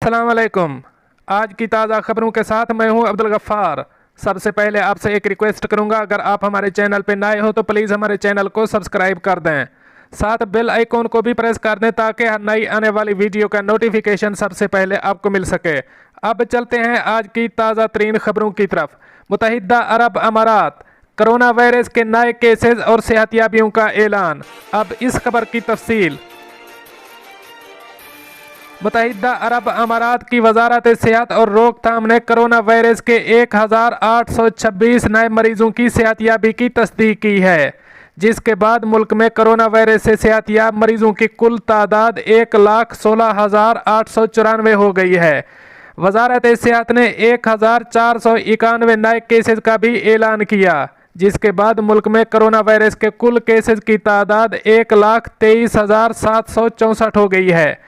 अस्सलाम वालेकुम। आज की ताज़ा खबरों के साथ मैं हूं अब्दुल गफ्फार। सबसे पहले आपसे एक रिक्वेस्ट करूंगा, अगर आप हमारे चैनल पर नए हो तो प्लीज़ हमारे चैनल को सब्सक्राइब कर दें, साथ बेल आइकॉन को भी प्रेस कर दें ताकि हर नई आने वाली वीडियो का नोटिफिकेशन सबसे पहले आपको मिल सके। अब चलते हैं आज की ताज़ा तरीन खबरों की तरफ। मुत्तहिदा अरब अमारात, कोरोना वायरस के नए केसेस और सेहतियाबियों का ऐलान। अब इस खबर की तफसील। मुत्तहिदा अरब अमारात की वजारत सेहत और रोकथाम ने कोरोना वायरस के 1826 नए मरीजों की सेहतियाबी की तस्दीक की है, जिसके बाद मुल्क में कोरोना वायरस से सेहतियाब मरीजों की कुल तादाद 1,16,894 हो गई है। वजारत सेहत ने 1,491 नए केसेस का भी ऐलान किया, जिसके बाद मुल्क में कोरोना वायरस के कुल केसेस की तादाद 1,23,764 हो गई है।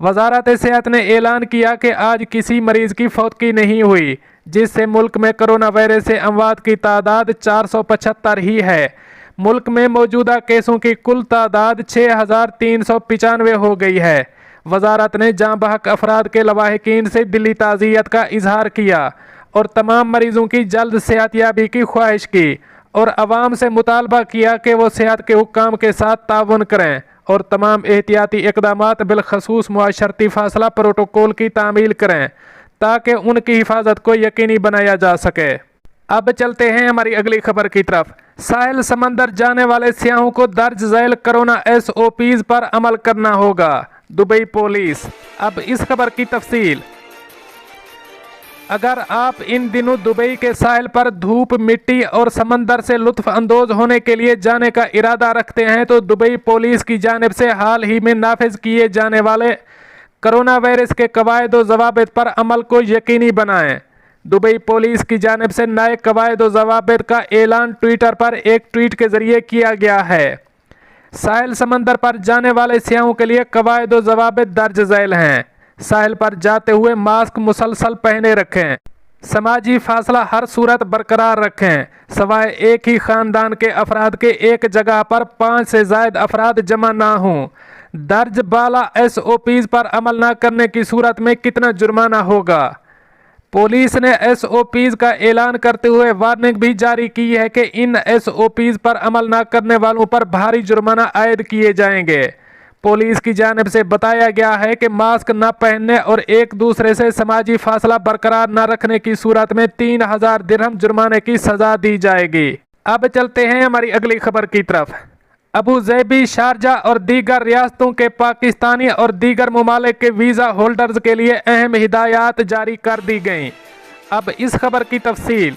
वजारत सेहत ने ऐलान किया कि आज किसी मरीज की फौतगी नहीं हुई, जिससे मुल्क में कोरोना वायरस से अमवात की तादाद 475 ही है। मुल्क में मौजूदा केसों की कुल तादाद 6,395 हो गई है। वजारत ने जाँ बहक अफराद के लवाहिकीन से दिली ताज़ियत का इजहार किया और तमाम मरीजों की जल्द सेहतियाबी की ख्वाहिश की और अवाम से मुतालबा किया कि वो सेहत के हुक्काम के साथ ताउन करें और तमाम एहतियाती इक़दामात बिलखसूस मुआशरती फासला प्रोटोकॉल की तामील करें ताकि उनकी हिफाजत को यकीनी बनाया जा सके। अब चलते हैं हमारी अगली खबर की तरफ। साहिल समंदर जाने वाले सियाहों को दर्ज झैल कोरोना SOPs पर अमल करना होगा, दुबई पुलिस। अब इस खबर की तफसील। अगर आप इन दिनों दुबई के साहिल पर धूप, मिट्टी और समंदर से लुत्फ अंदोज होने के लिए जाने का इरादा रखते हैं तो दुबई पुलिस की जानिब से हाल ही में नाफिज किए जाने वाले कोरोना वायरस के कवायद व ज़वाबित पर अमल को यकीनी बनाएं। दुबई पुलिस की जानिब से नए कवायद व ज़वाबित का ऐलान ट्विटर पर एक ट्वीट के जरिए किया गया है। साहिल समंदर पर जाने वाले सियाहों के लिए कवायद व ज़वाबित दर्ज झैल हैं। साहिल पर जाते हुए मास्क मुसलसल पहने रखें, समाजी फासला हर सूरत बरकरार रखें, सवाए एक ही खानदान के अफराद के एक जगह पर 5 से ज़ायद अफराद जमा ना हों। दर्ज बाला SOPs पर अमल न करने की सूरत में कितना जुर्माना होगा। पुलिस ने SOPs का ऐलान करते हुए वार्निंग भी जारी की है कि इन SOPs पर अमल न करने वालों पर भारी जुर्माना आयद किए जाएंगे। पुलिस की जानिब से बताया गया है कि मास्क न पहनने और एक दूसरे से समाजी फासला बरकरार न रखने की सूरत में 3,000 दिरहम जुर्माने की सजा दी जाएगी। अब चलते हैं हमारी अगली खबर की तरफ। अबू ज़ैबी, शारजा और दीगर रियासतों के पाकिस्तानी और दीगर ममालिक के वीज़ा होल्डर्स के लिए अहम हिदायत जारी कर दी गई। अब इस खबर की तफसील।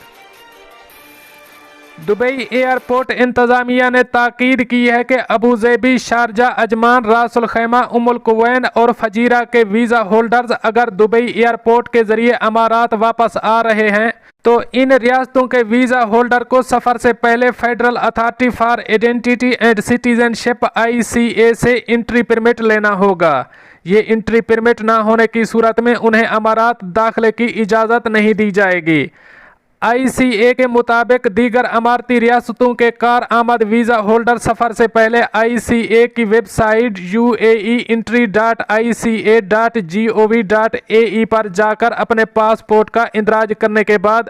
दुबई एयरपोर्ट इंतज़ामिया ने ताकीद की है कि अबू ज़ैबी, शारजा, अजमान, रासुल खैमा, उमुल कुवैन और फजीरा के वीज़ा होल्डर्स अगर दुबई एयरपोर्ट के जरिए अमारात वापस आ रहे हैं तो इन रियासतों के वीज़ा होल्डर को सफ़र से पहले federal authority for identity and citizenship ICA से इंट्री परमिट लेना होगा। ये इंट्री परमिट ना होने की सूरत में उन्हें अमारात दाखिले की इजाज़त नहीं दी जाएगी। ICA के मुताबिक दीगर अमारती रियासतों के कार आमद वीज़ा होल्डर सफ़र से पहले ICA की वेबसाइट uaeentry.ica.gov.ae पर जाकर अपने पासपोर्ट का इंदराज करने के बाद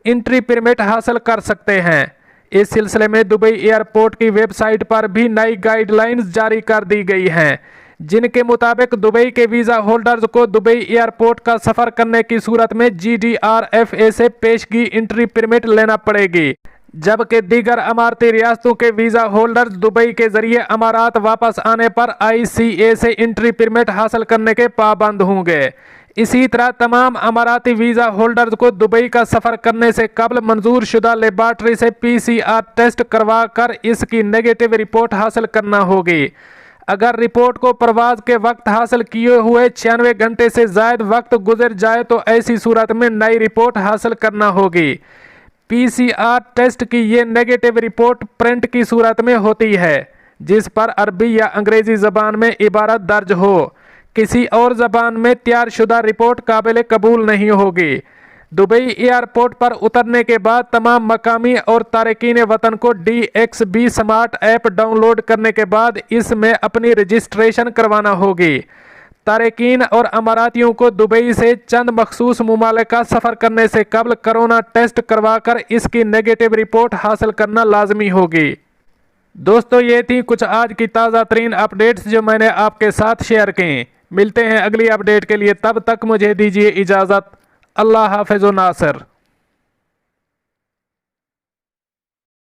इंट्री परमिट हासिल कर सकते हैं। इस सिलसिले में दुबई एयरपोर्ट की वेबसाइट पर भी नई गाइडलाइंस जारी कर दी गई हैं, जिनके मुताबिक दुबई के वीज़ा होल्डर्स को दुबई एयरपोर्ट का सफ़र करने की सूरत में GDRFA से पेशगी इंट्री परमिट लेना पड़ेगी, जबकि दीगर अमारती रियासतों के वीज़ा होल्डर्स दुबई के जरिए अमारात वापस आने पर ICA से इंट्री परमिट हासिल करने के पाबंद होंगे। इसी तरह तमाम अमाराती वीज़ा होल्डर्स को दुबई का सफ़र करने से कबल मंजूर शुदा लेबार्ट्री से PCR टेस्ट करवा कर इसकी नेगेटिव रिपोर्ट हासिल करना होगी। अगर रिपोर्ट को परवाज के वक्त हासिल किए हुए 96 घंटे से ज़ायद वक्त गुजर जाए तो ऐसी सूरत में नई रिपोर्ट हासिल करना होगी। PCR टेस्ट की ये नेगेटिव रिपोर्ट प्रिंट की सूरत में होती है, जिस पर अरबी या अंग्रेज़ी ज़बान में इबारत दर्ज हो। किसी और ज़बान में तैयार शुदा रिपोर्ट काबिल कबूल नहीं होगी। दुबई एयरपोर्ट पर उतरने के बाद तमाम मकामी और तारकीन वतन को DXB स्मार्ट ऐप डाउनलोड करने के बाद इसमें अपनी रजिस्ट्रेशन करवाना होगी। تارکین اور اماراتیوں کو دبئی سے چند مخصوص ممالک کا سفر کرنے سے قبل کرونا ٹیسٹ کروا کر اس کی نیگیٹو رپورٹ حاصل کرنا لازمی ہوگی۔ دوستو، یہ تھی کچھ آج کی تازہ ترین اپڈیٹس جو میں نے آپ کے ساتھ شیئر کی۔ ملتے ہیں اگلی اپڈیٹ کے لیے، تب تک مجھے دیجیے اجازت۔ اللہ حافظ و ناصر۔